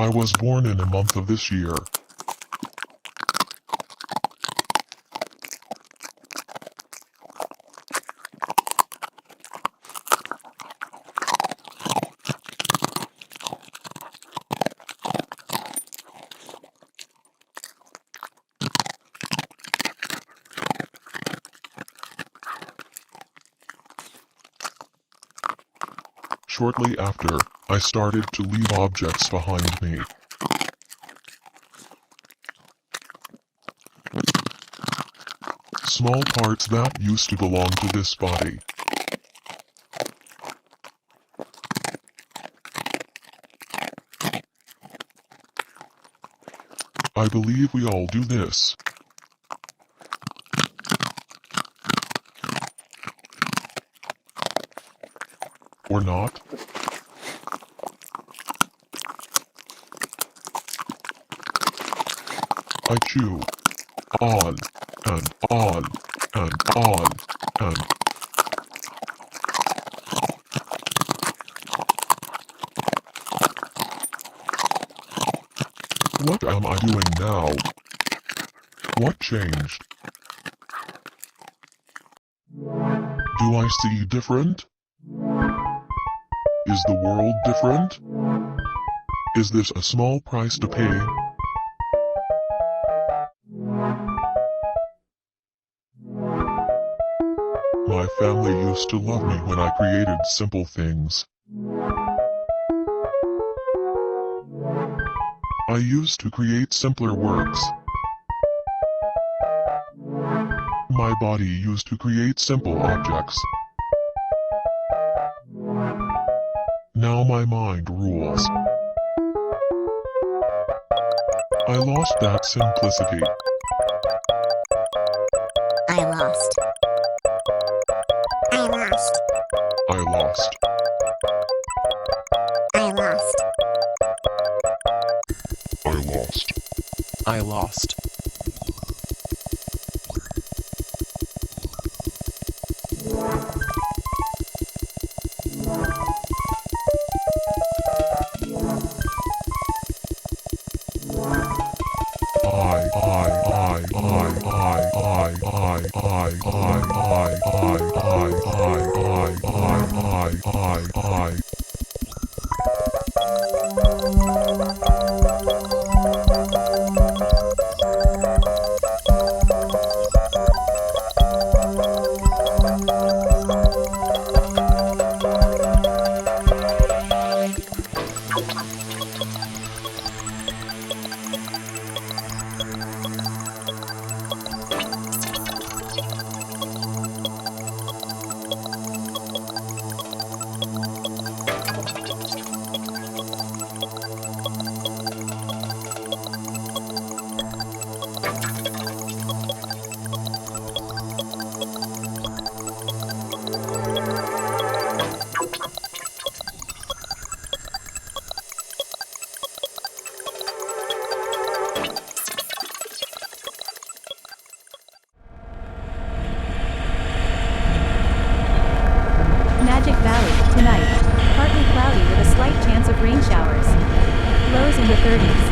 I was born in a month of this year. Shortly after, I started to leave objects behind me. Small parts that used to belong to this body. I believe we all do this. Or not? I chew on and on and on and what am I doing now? What changed? Do I see different? Is the world different? Is this a small price to pay? My family used to love me when I created simple things. I used to create simpler works. My body used to create simple objects. Now my mind rules. I lost that simplicity. I lost. I lost. I lost. I lost. I lost. I lost. Magic Valley, tonight. Partly cloudy with a slight chance of rain showers. Lows in the 30s.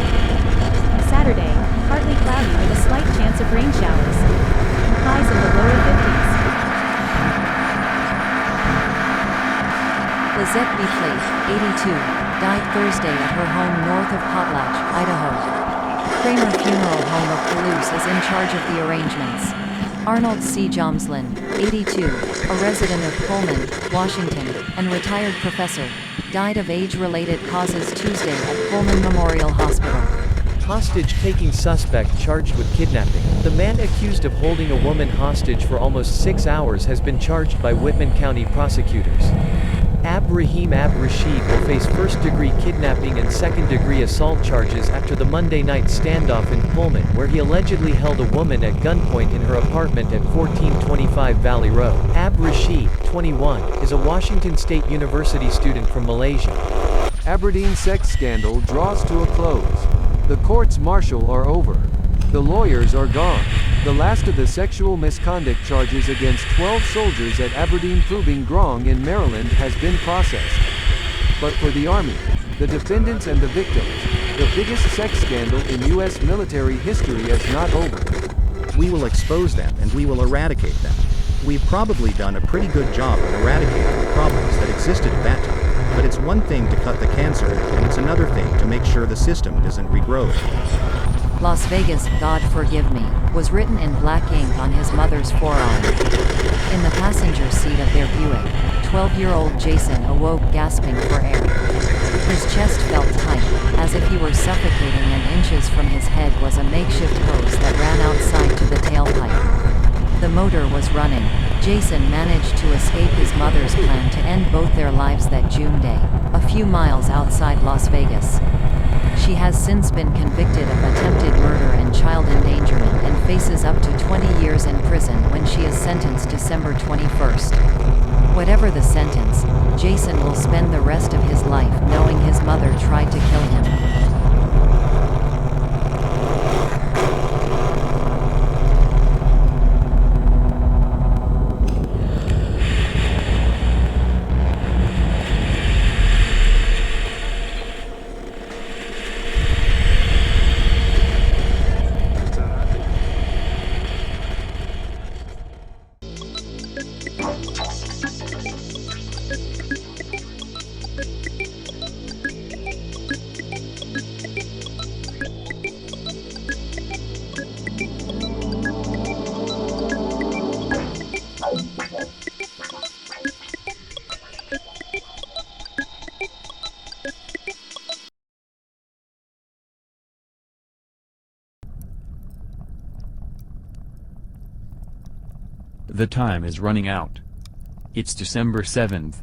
Saturday, partly cloudy with a slight chance of rain showers. Highs in the lower 50s. Lizette B. Plate, 82, died Thursday at her home north of Potlatch, Idaho. Kramer Funeral Home of Palouse is in charge of the arrangements. Arnold C. Jomslin, 82, a resident of Pullman, Washington, and retired professor, died of age-related causes Tuesday at Pullman Memorial Hospital. Hostage-taking suspect charged with kidnapping. The man accused of holding a woman hostage for almost 6 hours has been charged by Whitman County prosecutors. Rahim Rashid will face first-degree kidnapping and second-degree assault charges after the Monday night standoff in Pullman, where he allegedly held a woman at gunpoint in her apartment at 1425 Valley Road. Rashid, 21, is a Washington State University student from Malaysia. Aberdeen sex scandal draws to a close. The courts-martial are over. The lawyers are gone. The last of the sexual misconduct charges against 12 soldiers at Aberdeen Proving Ground in Maryland has been processed. But for the Army, the defendants and the victims, The biggest sex scandal in U.S. military history is not over. We will expose them and we will eradicate them. We've probably done a pretty good job of eradicating the problems that existed at that time, but it's one thing to cut the cancer and it's another thing to make sure the system doesn't regrow. Las Vegas, God forgive me, was written in black ink on his mother's forearm. In the passenger seat of their Buick, 12-year-old Jason awoke gasping for air. His chest felt tight, as if he were suffocating, and inches from his head was a makeshift hose that ran outside to the tailpipe. The motor was running. Jason managed to escape his mother's plan to end both their lives that June day, a few miles outside Las Vegas. She has since been convicted of attempted murder and child endangerment and faces up to 20 years in prison when she is sentenced December 21st. Whatever the sentence, Jason will spend the rest of his life knowing his mother tried to kill him. The time is running out. It's December 7th.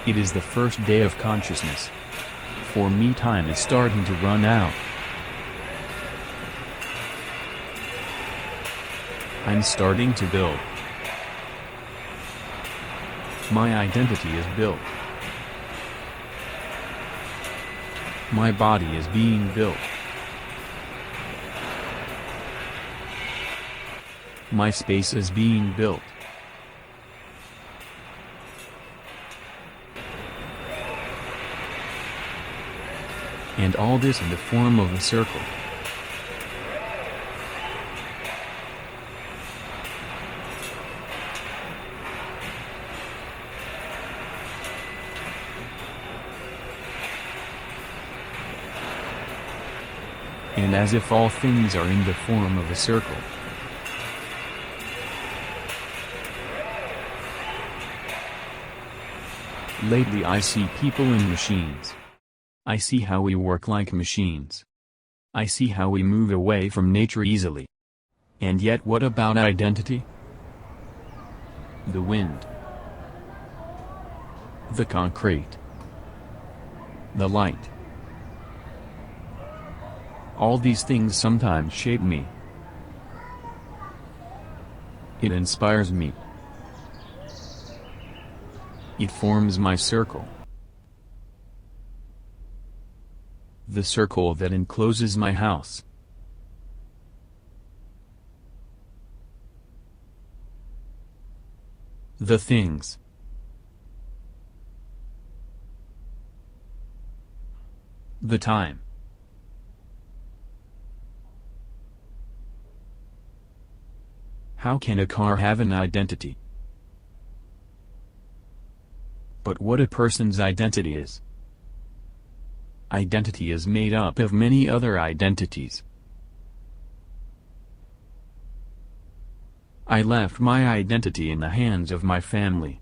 It is the first day of consciousness. For me, time is starting to run out. I'm starting to build. My identity is built. My body is being built. My space is being built. And all this in the form of a circle. And as if all things are in the form of a circle. Lately I see people in machines. I see how we work like machines. I see how we move away from nature easily. And yet what about identity? The wind. The concrete. The light. All these things sometimes shape me. It inspires me. It forms my circle. The circle that encloses my house. The things. The time. How can a car have an identity? But what a person's identity is. Identity is made up of many other identities. I left my identity in the hands of my family.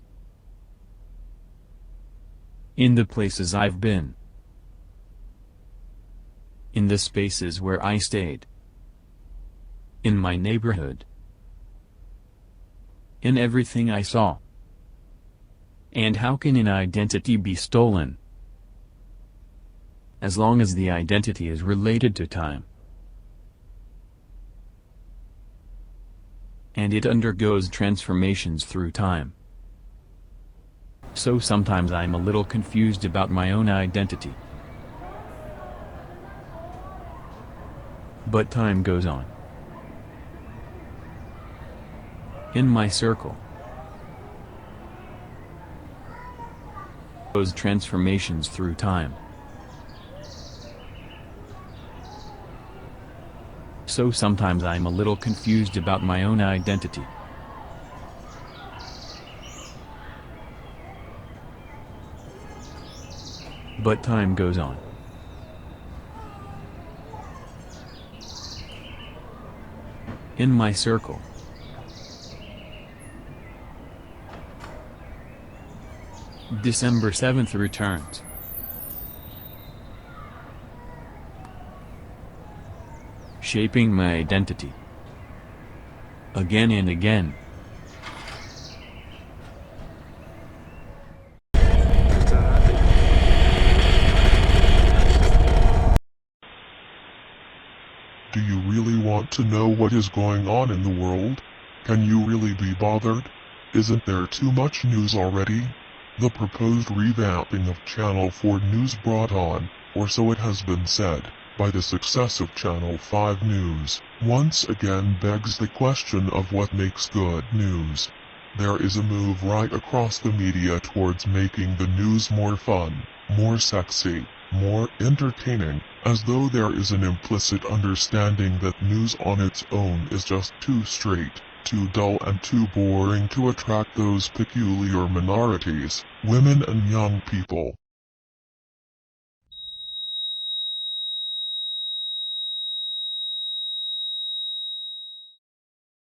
In the places I've been. In the spaces where I stayed. In my neighborhood. In everything I saw. And how can an identity be stolen? As long as the identity is related to time. And it undergoes transformations through time. So sometimes I'm a little confused about my own identity. But time goes on. In my circle. those transformations through time. So sometimes I'm a little confused about my own identity. But time goes on. In my circle. December 7th returns. Shaping my identity. Again and again. Do you really want to know what is going on in the world? Can you really be bothered? Isn't there too much news already? The proposed revamping of Channel 4 News brought on, or so it has been said, by the success of Channel 5 News, once again begs the question of what makes good news. There is a move right across the media towards making the news more fun, more sexy, more entertaining, as though there is an implicit understanding that news on its own is just too straight, too dull and too boring to attract those peculiar minorities, women and young people.